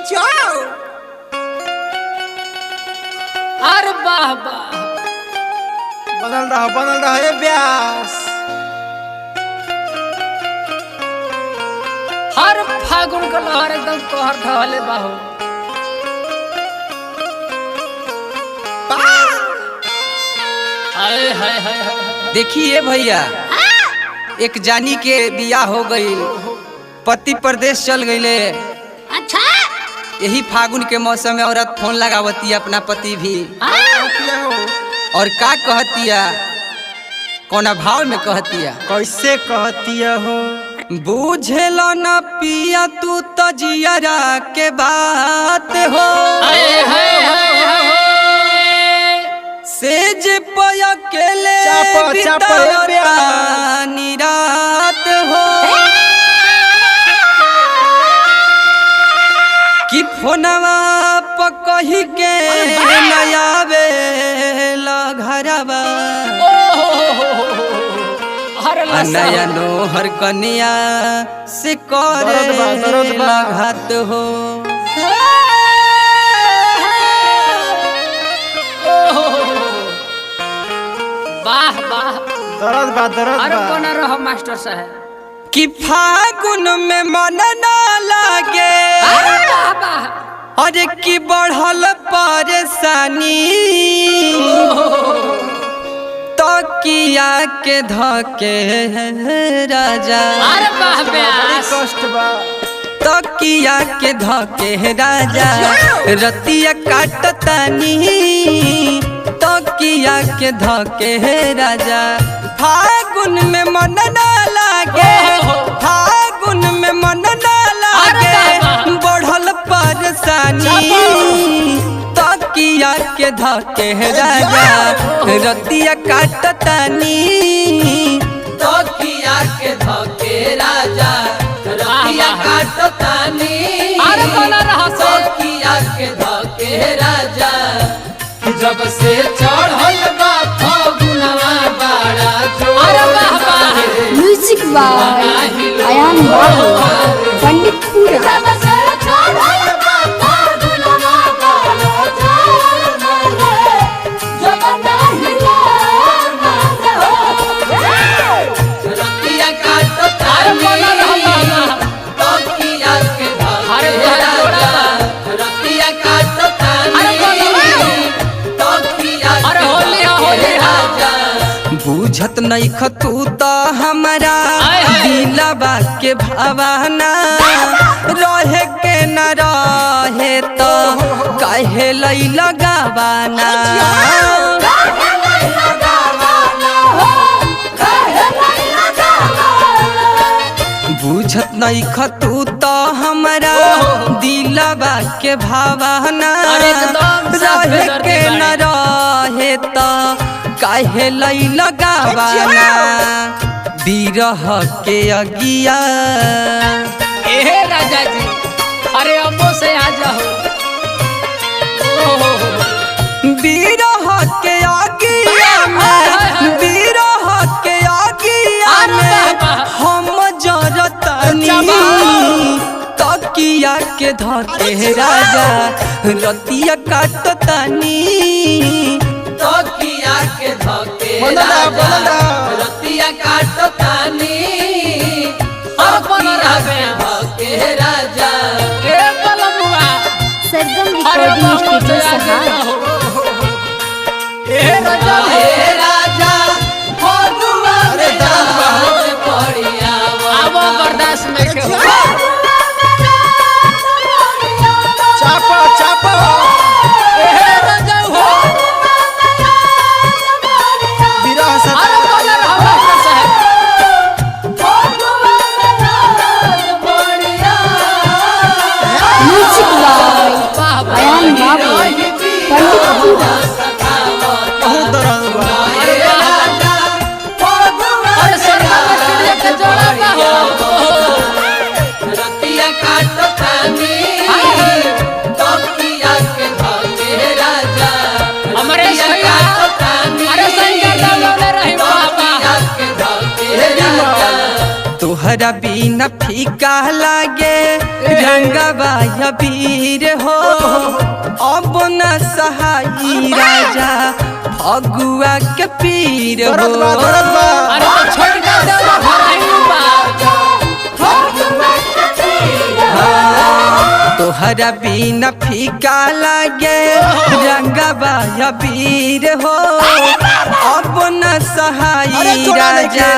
जाओ। अरे वाह वाह, बनल रहा ये ब्यास। हर फागुन का लहर एकदम कहर ढहले बाहू। हाय हाय हाय हाय। देखिए भैया, एक जानी के बियाह हो गई, पति प्रदेश चल गईले। अच्छा, यही फागुन के मौसम में औरत फोन लगावती अपना पति भी, और का कहतिया, कौन भाव में कहतिया, कैसे कहतिया हो? बुझेल न पिया तू तो जियरा के बात हो। हाय हाय हाय हाय। सेज पे अकेले निरात हो कि फोनवा पर कही के नयावे घरवा नया नोहर कन्या से करे घात हो। वाह वाह, दर्द अरे बना रहो मास्टर साहब कि फागुन में मन ना लागे, अरे की बढ़ल परेशानी तो किया के धके राजा। अरे वाह ब्यास, कष्ट बा। तो किया के धके राजा रतिया काटतानी तो किया के धके राजा। फागुन में मन ना लागे, फागुन में मन ना लागे, बढ़ल परेशानी तो किया के धके राजा रतिया काटतानी तो किया के धके राजा रतिया काटतानी। अरे बना रहा तो किया के धके राजा जब से चढ़ल बा फागुनवा बड़ा जोर। अरे वाह वाह, म्यूजिक बाय अयान बाबू पंडितपुरा। रतिया काटतानी तो किया के धके राजा रतिया काटतानी तो किया के राजा। बुझत नहीं खतू तो हमारा दिलवा के भावना रहे के न रहे तो कहे लई लगावाना। बुझत नहीं खतू तो हमारा दिलवा के भावना रहे के न रहे तो काहे लई लगावाना। बिरह के अगिया ए राजा जी, अरे अम्बो से आ जाओ। बिरह के अगिया में, बिरह के अगिया में हम जरतनी तकिया के धके राजा रतिया काटतानी तो किया के धके राजा रतिया काटतानी और बना रहे धके राजा। ए बलमुआ, सरगम अरे रिकॉर्डिंग बाबू से स्टूडियो आ सहार। जाओ। ए राजा, ए राजा फगुआ में जान पड़िया अब बर्दाश्त नहीं के हो। चापा चापा ए राजा हो, विरह से अरे बना रहो मास्टर साहब। म्यूजिक बाय वाह वाह, अयान बाबू पंडितपुरा। बहुत दर्द बा। तोहरा बिना फीका लागे रंगवा अबीर हो अब न सहाई राजा फगुआ के पीर हो दर्द बा अरे तो छोड़ का देवा भराइनु बा तोहरा बिना फीका लागे रंगवा अबीर हो अब न सहाई राजा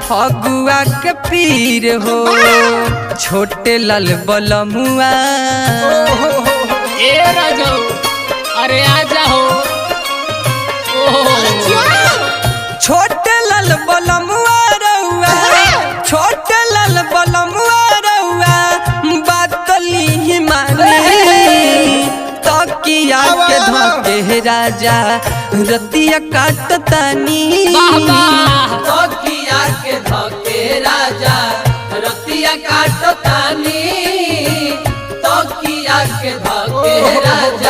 फगुआ के पीर हो छोटे लाल बलमुआ ए राजो अरे आजा हो छोटे लाल बलमुआ रउआ छोटे लाल बलमुआ रउआ बातली ही मानी तकिया के धके राजा रतिया काटतानी तकिया के धके राजा रतिया काटतानी तकिया के धके राजा